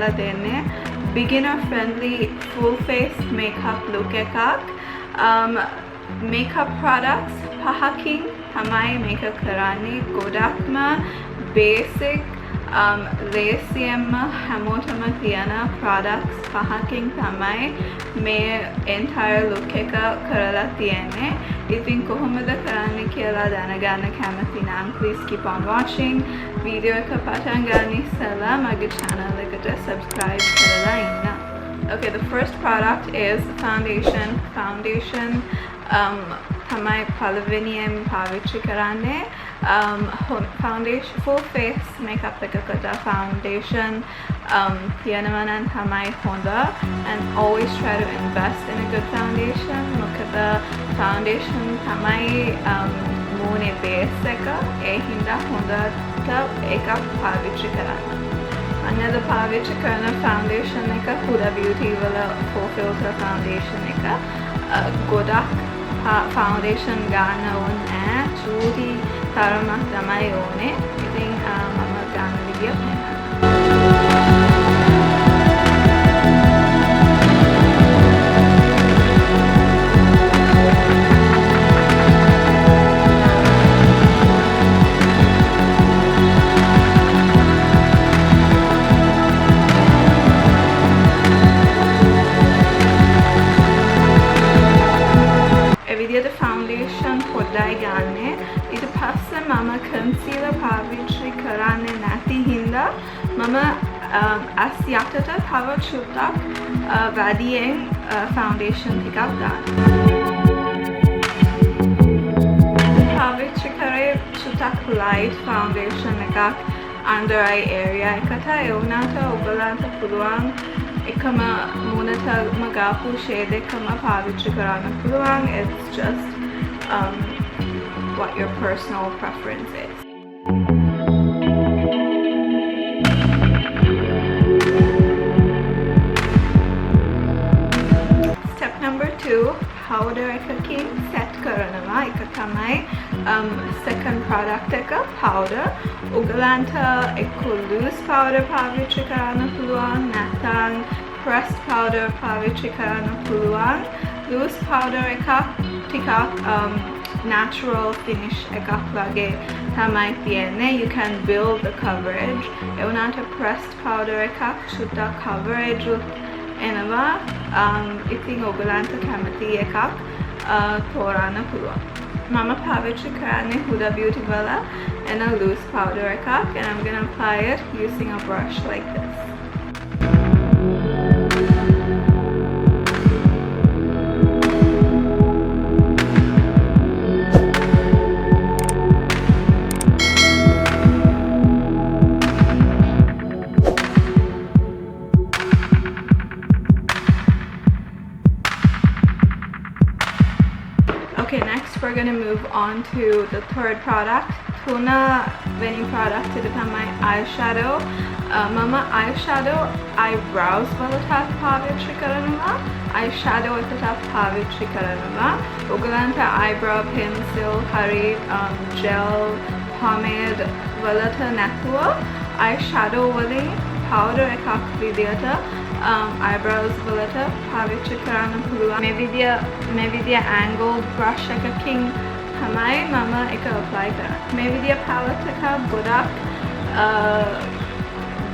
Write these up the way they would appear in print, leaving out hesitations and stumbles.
කරලා දෙන්නේ beginner friendly full face makeup look එකක්. Makeup products පහකින් තමයි මේක කරන්නේ. ගොඩක්ම basic ලේසියෙන්ම හැමෝටම තියෙන products පහකින් තමයි මේ entire look එක කරලා තියෙන්නේ. ඉතින් කොහොමද කරන්නේ කියලා දැනගන්න කැමති නම් please keep on watching. Video එක පටන් ගන්න ඉස්සෙල්ලා මගේ channel එකට subscribe කරලා ඉන්න. Okay, the first product is foundation. Foundation තමයි පළවෙනියෙන් පාවිච්චි කරන්නේ. Foundation full face makeup එකකට foundation තියෙනවා නම් තමයි හොඳ. And always try to invest in a good foundation. මොකද foundation තමයි මූණේ base එක. ඒ හින්දා හොඳට ඒක පාවිච්චි කරන්න. අන්නද පාවිච්චි කරන foundation එක Huda Beauty වල full filter foundation එක. ගොඩක් foundation ගන්න ඕනේ. චූටි තරමක් තමයි ඕනේ. ඉතින් මම ගන්න විදිය පෙන්නන්න. foundation හොදයි ගන්නෙ. ඊට පස්සේ මම concealer පාවිච්චි කරන්නේ නැති හින්දා මම as යටට තව චුට්ටක් වැඩියෙන් foundation ටිකක් ගන්නවා. පාවිච්චි කරේ චුට්ටක් light foundation එකක් under eye area එකට. ඒ වුණාට ඔයගලන්ට පුළුවන් එකම මූණටම ගාපු shade එකම පාවිච්චි කරන්න පුළුවන්. It's just what your personal preference is. Step number 2, powder එකකින් set කරනවා. ඒක තමයි second product එක powder. ඔයගලන්ට එක්ක loose powder පාවිච්චි කරන්න පුළුවන් නැත්නම් pressed powder පාවිච්චි කරන්න පුළුවන්. Loose powder එකක් ටිකක් natural finish එකක් වගේ තමයි තියෙන්නේ. You can build the coverage. ඒ වුණාට pressed powder එකක් චුට්ටක් coverage එනවා. ඉතින් ඔයගලන්ට කැමති එකක් තෝරන්න පුළුවන්. මම පාවිච්චි කරන්නේ Huda Beauty වල and a loose powder එකක්, and I'm gonna apply it using a brush like this. Okay, next we're gonna move on to the third product. Tuna product to my eyeshadow. Mama eyeshadow eyebrows වලට පාවිච්චි කරනවා. Eyeshadow එකට පාවිච්චි කරනවා. ඔයගලන්ට eyebrow pencil, හරි gel, pomade වලට නැතුව eyeshadow වලින් powder එකක් විදියට eyebrows වලට පාවිච්චි කරන්න පුළුවන්. මේ විදිය angle brush එකකින් තමයි මම එක apply කරන්නේ. මේ විදිය palette එක ගොඩක්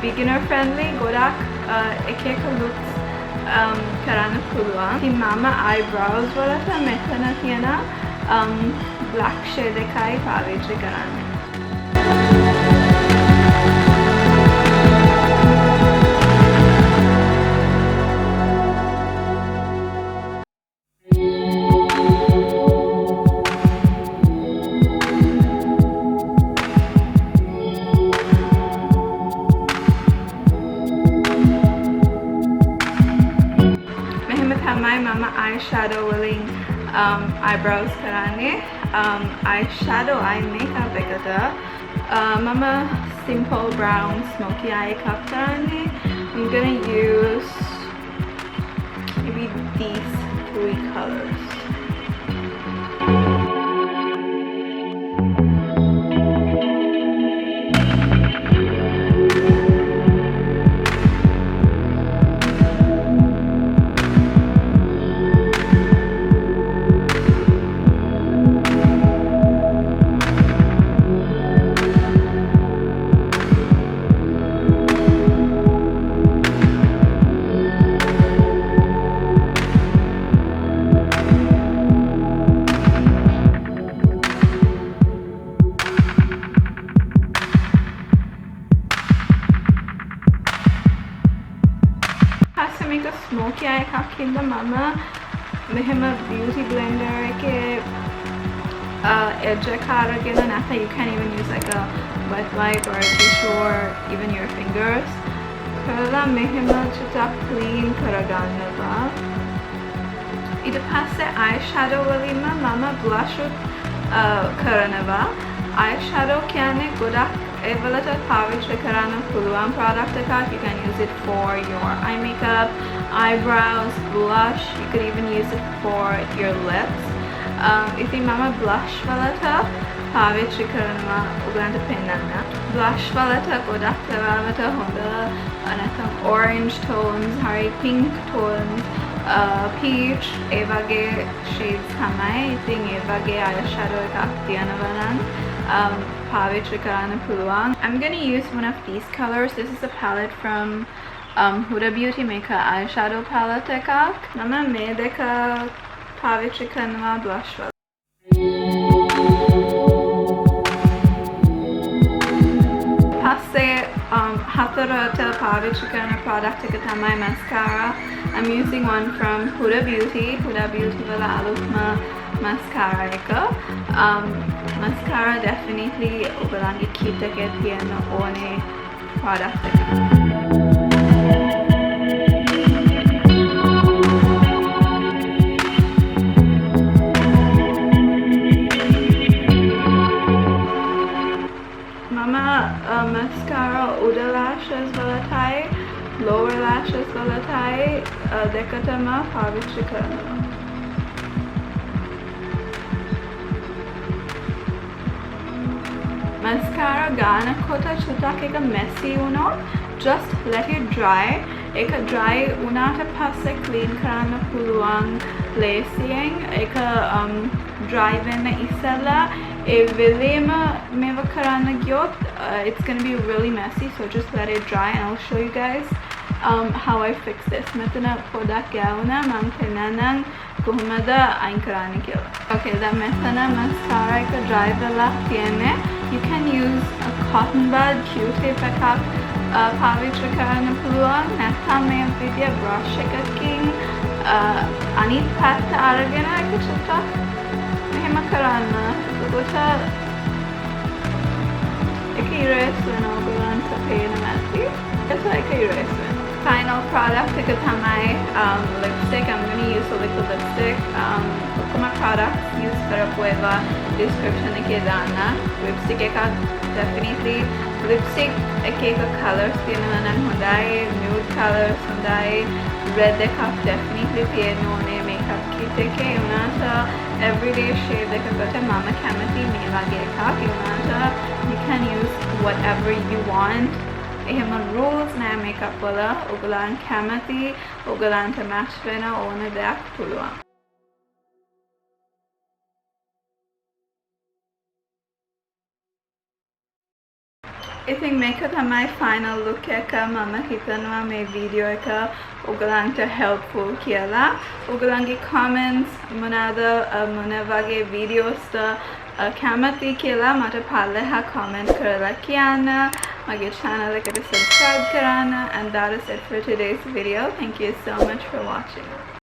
beginner friendly, ගොඩක් එක looks කරන්න පුළුවන්. ඉතින් මම eyebrows වලට මෙතන තියෙන black shade එකයි පාවිච්චි කරන්නේ. Mama eyeshadow willing eyebrows karane. Eyeshadow eye makeup ekata mama simple brown smoky eye makeup karane. I'm gonna use maybe these 3 colors. එක ස්මෝකි අය එකක් හින්දා මම මෙහෙම beauty blender එකේ edge එක අරගෙන නැත්නම් you can even use like a wet wipe or a tissue or even your fingers කරලා මෙහෙම චුට්ටක් clean කරගන්නවා. ඊට පස්සේ eyeshadow වලින්ම මම blush කරනවා. eyeshadow කියන්නේ ගොඩක් ඒවලට පාවිච්චි කරන්න පුළුවන් product එකක්. You can use it for your eye makeup, eyebrows, blush. You could even use it for your lips. ඉතින් මම blush වලට පාවිච්චි කරනවා ඔයගලන්ට පෙන්නන්න. blush වලට ගොඩක් වෙලාවට හොඳ නැත්නම් orange tones, හරි pink tones, peach ඒ වගේ shades තමයි. ඉතින් ඒ වගේ eyeshadow එකක් තියනවා නම් පාවිච්චි කරන්න පුළුවන්. I'm gonna use one of these colors. This is a palette from Huda Beauty Maker eyeshadow palette එකක්. මම මේ දෙක පාවිච්චි කරනවා blush වල. පස්සේ හතරට පාවිච්චි කරන product එක තමයි mascara. I'm using one from Huda Beauty. Huda Beauty වල අලුත්ම mascara එක. Mascara definitely ඔයගලන්ගේ kit එකේ තියෙන ඕනේ product එක. Mascara Huda lashes වලටයි lower lashes වලටයි දෙකටම පාවිච්චි කරනවා. mascara ගානකොට චුට්ටක් එක messy වුණොත් just let it dry. ඒක dry වුණාට පස්සේ clean කරන්න පුළුවන් ලේසියෙන්. ඒක dry වෙන්න ඉස්සෙල්ලා ඒ වෙලේම මේව කරන්න ගියොත් it's gonna be really messy, so just let it dry and I'll show you guys how I fix this. මෙතන පොඩක් යවුණා මම පෙන්නන්නම් කොහොමද අයින් කරන්න කියලා. Okay, දැන් මෙතන mascara එක dry වෙලා තියෙන්නේ. You can use a cotton bud Q-tip එකක් පාවිච්චි කරන්න පුළුවන්. නැත්නම් මේ විදිය brush එකකින් අනිත් පැත්ත අරගෙන ඒක චුට්ටක් මෙහෙම කරන්න. එතකොට ඒක erase වෙනවා ඔයගලන්ට පේනවා ඇති. ඒක erase වෙනවා. Final product එක තමයි lipstick. I'm going to use a liquid lipstick. ඔක්කොම products use කරපු ඒවා description එකේ දාන්න. lipstick එකක් definitely lipstick එක colors තියෙනවා නම් හොඳයි. nude colors හොඳයි. red එකක් definitely තියෙන්න ඕනේ makeup kit එකේ. උනාට everyday shade එකකට මම කැමති මේ වගේ එකක්. උනාට you can use whatever you want. එහෙම rules නෑ makeup වල. ඔයගලන් කැමති ඔයගලන්ට match වෙන ඕන දෙයක් පුළුවන්. ඉතින් මේක තමයි final look එක. මම හිතනවා මේ වීඩියෝ එක ඔයගලන්ට helpful කියලා. ඔයගලන්ගේ comments මොනවාද මොන වගේ videos කැමති කියලා මට පල්ලෙහා comment කරලා කියන්න. මගේ channel එකට subscribe කරන්න. And that is it for today's video. Thank you so much for watching.